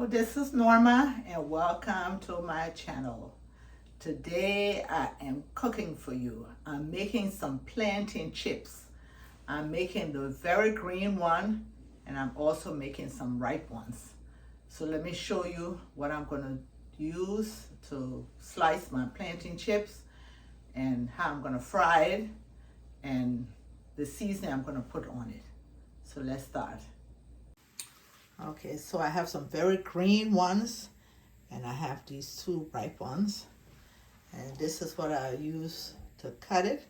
this is Norma and welcome to my channel. Today I am cooking for you. I'm making some plantain chips. I'm making the very green one and I'm also making some ripe ones. So let me show you what I'm going to use to slice my plantain chips and how I'm going to fry it and the seasoning I'm going to put on it. So let's start. Okay, so I have some very green ones and I have these two ripe ones. And this is what I use to cut it.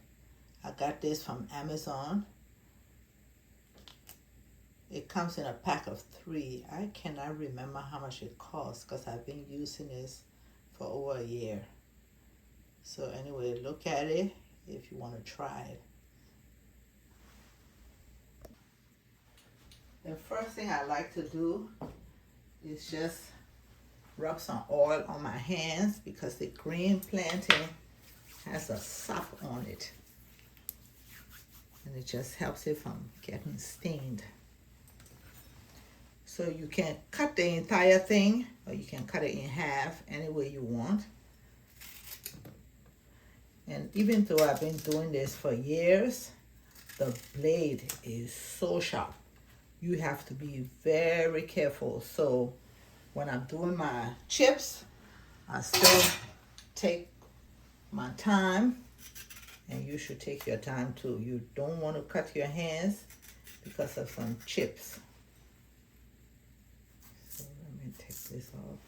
I got this from Amazon. It comes in a pack of 3. I cannot remember how much it costs because I've been using this for over a year. So anyway, look at it if you want to try it. The first thing I like to do is just rub some oil on my hands because the green plantain has a sop on it. And it just helps it from getting stained. So you can cut the entire thing or you can cut it in half any way you want. And even though I've been doing this for years, the blade is so sharp. You have to be very careful. So when I'm doing my chips, I still take my time, and you should take your time too. You don't want to cut your hands because of some chips. So let me take this off.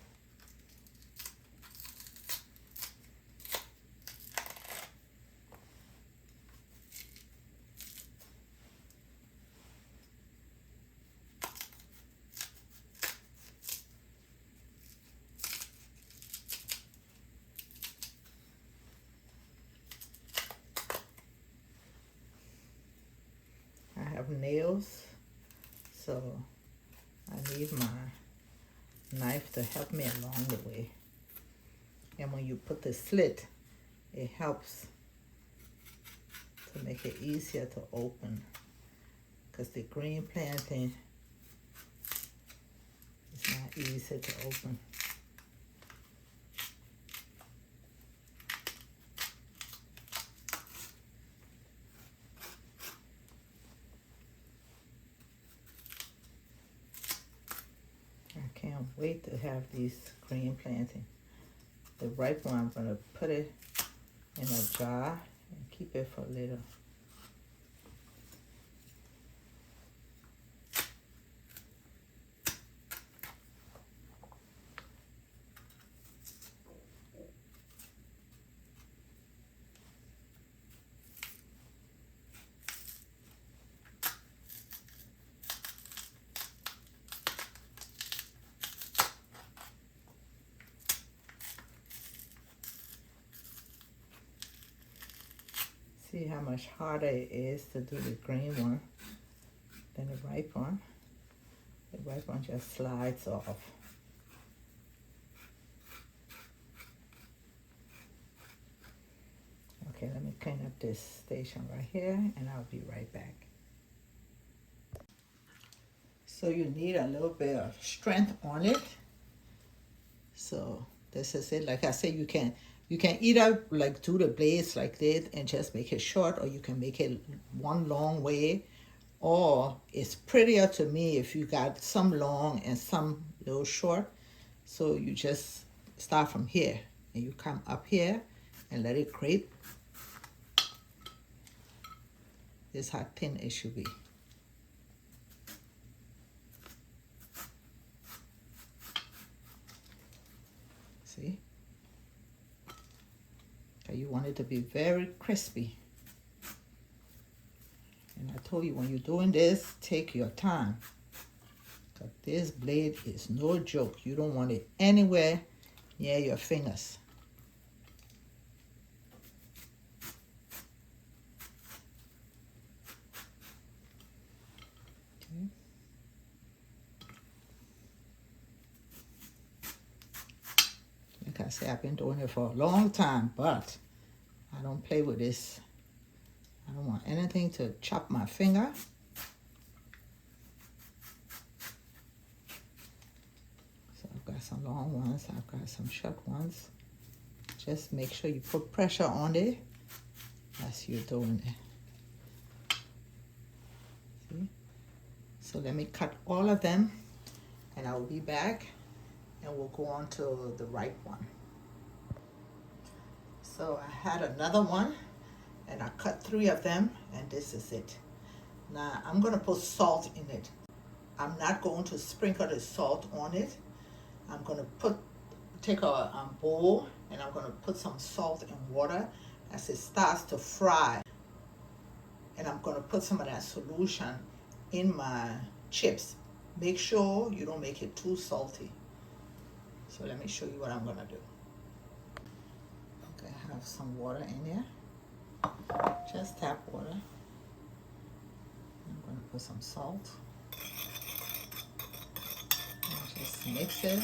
I have nails, so I need my knife to help me along the way. And when you put the slit, it helps to make it easier to open because the green plantain is not easy to open. I can't wait to have these green plantain. The ripe one, I'm going to put it in a jar and keep it for later. See how much harder it is to do the green one than the ripe one. The ripe one just slides off. Okay, let me clean up this station right here and I'll be right back. So you need a little bit of strength on it. So this is it. Like I said, you can either like do the blades like this and just make it short, or you can make it one long way, or it's prettier to me if you got some long and some little short. So you just start from here and you come up here and let it crepe. This is how thin it should be. See? You want it to be very crispy. And I told you, when you're doing this, take your time. Because this blade is no joke. You don't want it anywhere near your fingers. Okay. Like I said, I've been doing it for a long time, but I don't play with this. I don't want anything to chop my finger. So I've got some long ones, I've got some short ones. Just make sure you put pressure on it as you're doing it. See? So let me cut all of them and I will be back and we'll go on to the ripe one. So I had another one and I cut 3 of them and this is it. Now I'm going to put salt in it. I'm not going to sprinkle the salt on it. I'm going to take a bowl and I'm going to put some salt and water as it starts to fry. And I'm going to put some of that solution in my chips. Make sure you don't make it too salty. So let me show you what I'm going to do. Okay, I have some water in there. Just tap water. I'm going to put some salt. And just mix it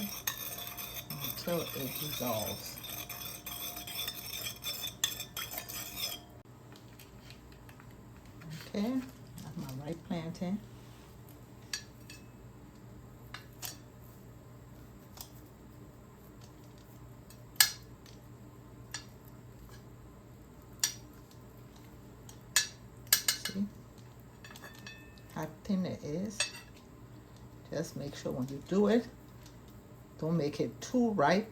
until it dissolves. Okay, I have my ripe plantain. See how thin it is? Just make sure when you do it, don't make it too ripe,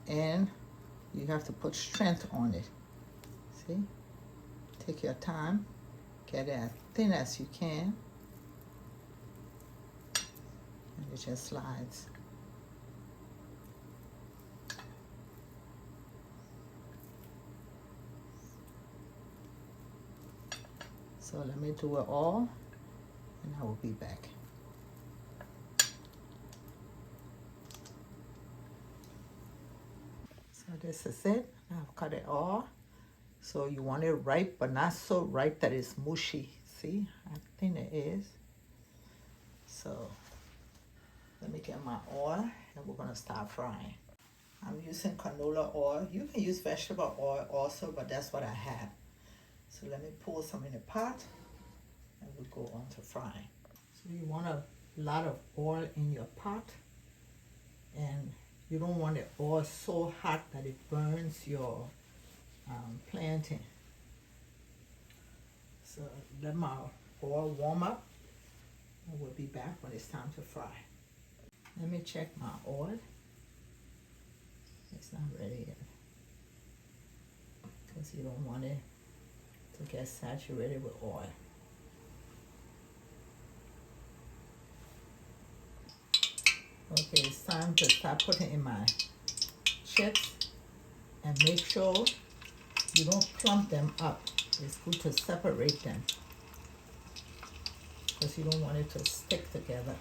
and you have to put strength on it. See? Take your time, get it as thin as you can, and it just slides. So let me do it all, and I will be back. So this is it. I've cut it all. So you want it ripe, but not so ripe that it's mushy. See how thin it is? So let me get my oil, and we're gonna start frying. I'm using canola oil. You can use vegetable oil also, but that's what I have. So let me pour some in the pot, and we'll go on to frying. So you want a lot of oil in your pot, and you don't want the oil so hot that it burns your plantain. So let my oil warm up, and we'll be back when it's time to fry. Let me check my oil. It's not ready yet, because you don't want it to get saturated with oil. Okay, it's time to start putting in my chips, and make sure you don't clump them up. It's good to separate them because you don't want it to stick together.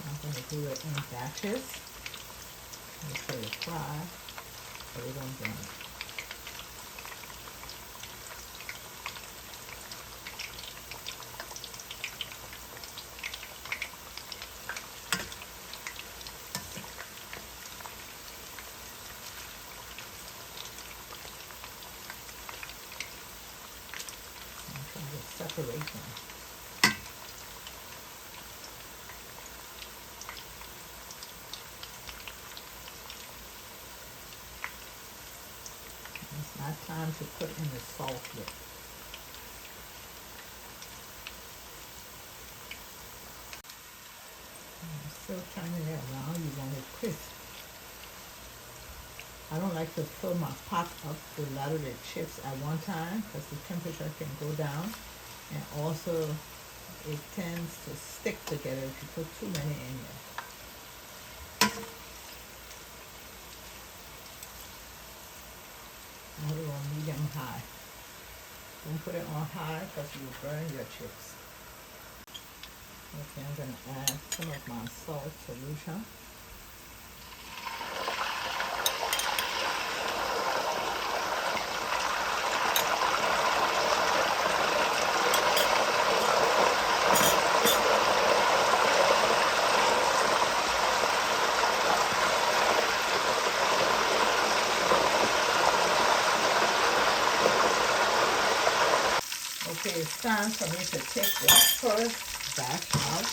I'm going to do it in batches. Make sure you fry so they don't burn. I'm trying to separate them. It's not time to put in the salt yet. I'm still turning it around. You want it crisp. I don't like to fill my pot up with a lot of the chips at one time because the temperature can go down, and also it tends to stick together if you put too many in there. I put it on medium high. Don't put it on high because you will burn your chips. Okay, I'm going to add some of my salt solution. Okay, it's time for me to take the first batch out.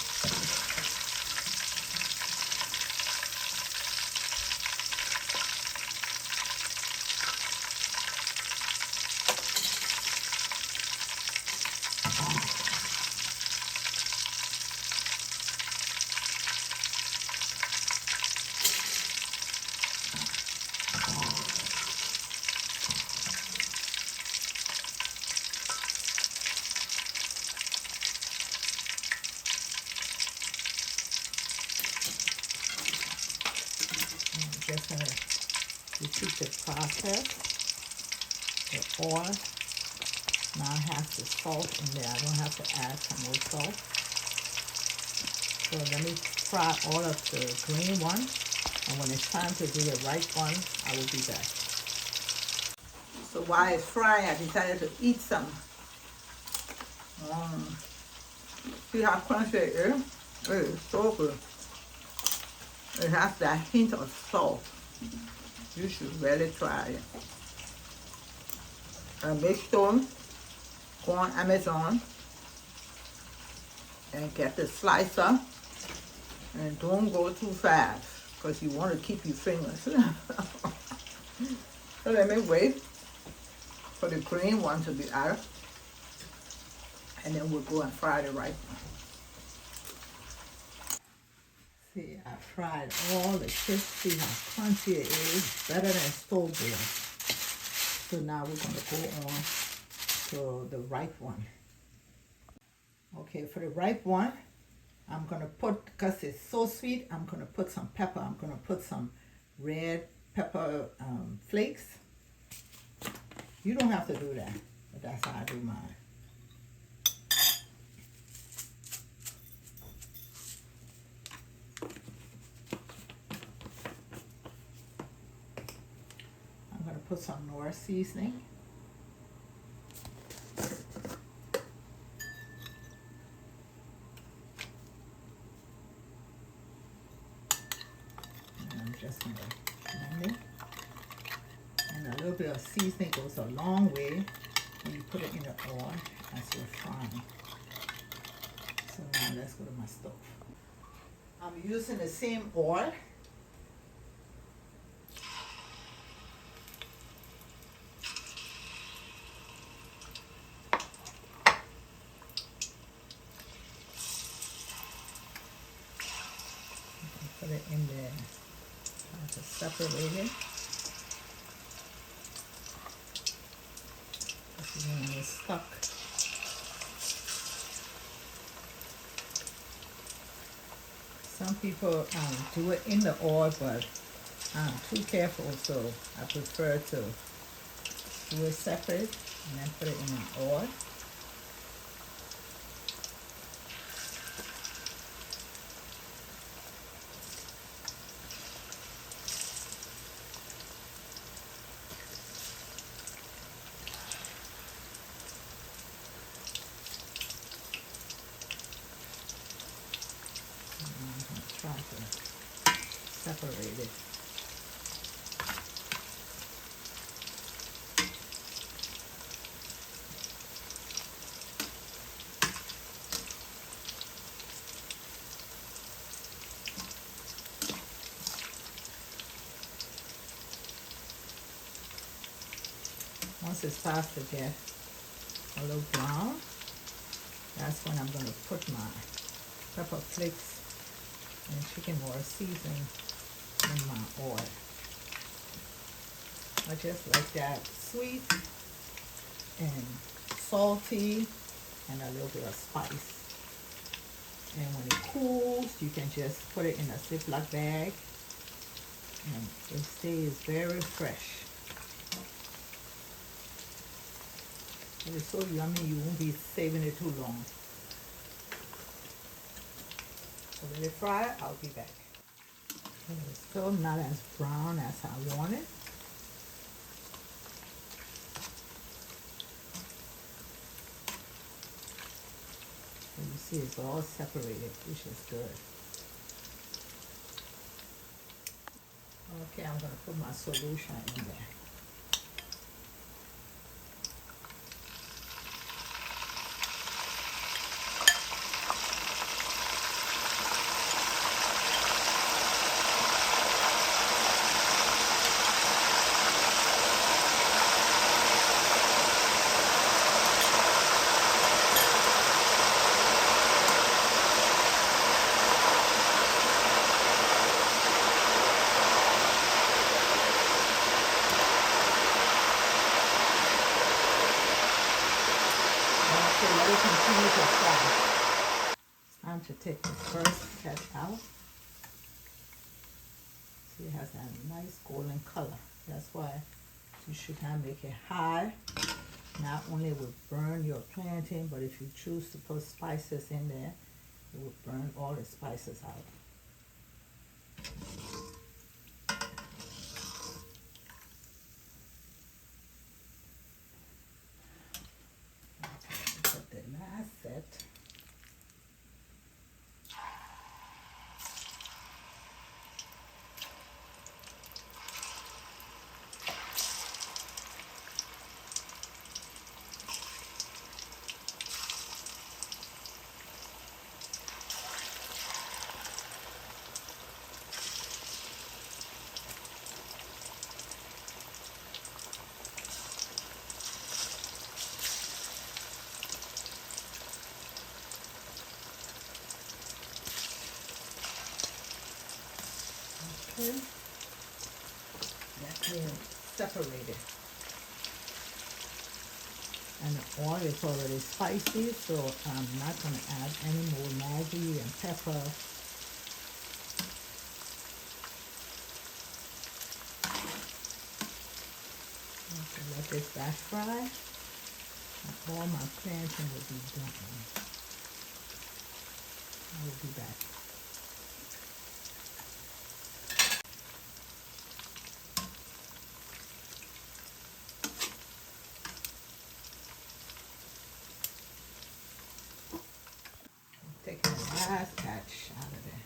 I'm just going to repeat the process. The oil now has the salt in there. I don't have to add some more salt. So let me fry all of the green one, and when it's time to do the right one, I will be back. So while it's frying, I decided to eat some. See how crunchy it is? It is so good. It has that hint of salt. You should really try it. Make sure go on Amazon and get the slicer, and don't go too fast because you want to keep your fingers. So let me wait for the green one to be out, and then we'll go and fry the right one. See, I fried all the chips. See how crunchy it is. Better than store bought. So now we're going to go on to the ripe one. Okay, for the ripe one, I'm going to put, because it's so sweet, I'm going to put some pepper. I'm going to put some red pepper flakes. You don't have to do that, but that's how I do mine. I'm going to put some Norma seasoning. Just going to blend it. And a little bit of seasoning goes a long way when you put it in the oil as you're frying. So now let's go to my stove. I'm using the same oil. Put it in there. To separate it. This is when it's stuck. Some people do it in the oil, but I'm too careful, so I prefer to do it separate and then put it in the oil. Try to separate it. Once it starts to get a little brown, that's when I'm going to put my pepper flakes and chicken water seasoning in my oil. I just like that sweet and salty and a little bit of spice. And when it cools, you can just put it in a Ziploc bag and it stays very fresh. It is so yummy, you won't be saving it too long. So let it fry, I'll be back. It's still not as brown as I want it. And you see it's all separated, which is good. Okay, I'm going to put my solution in there. Let it continue to fry. It's time to take the first set out. See, it has that nice golden color. That's why you should not make it high. Not only will it burn your plantain, but if you choose to put spices in there, it will burn all the spices out. Set. Okay, that's being separated. And the oil is already spicy, so I'm not going to add any more Maggi and pepper. Okay, let this back fry, and all my plantain will be done. I will be back. Taking the last batch out of there.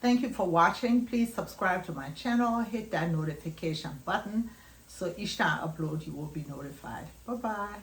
Thank you for watching. Please subscribe to my channel. Hit that notification button so each time I upload you will be notified. Bye-bye.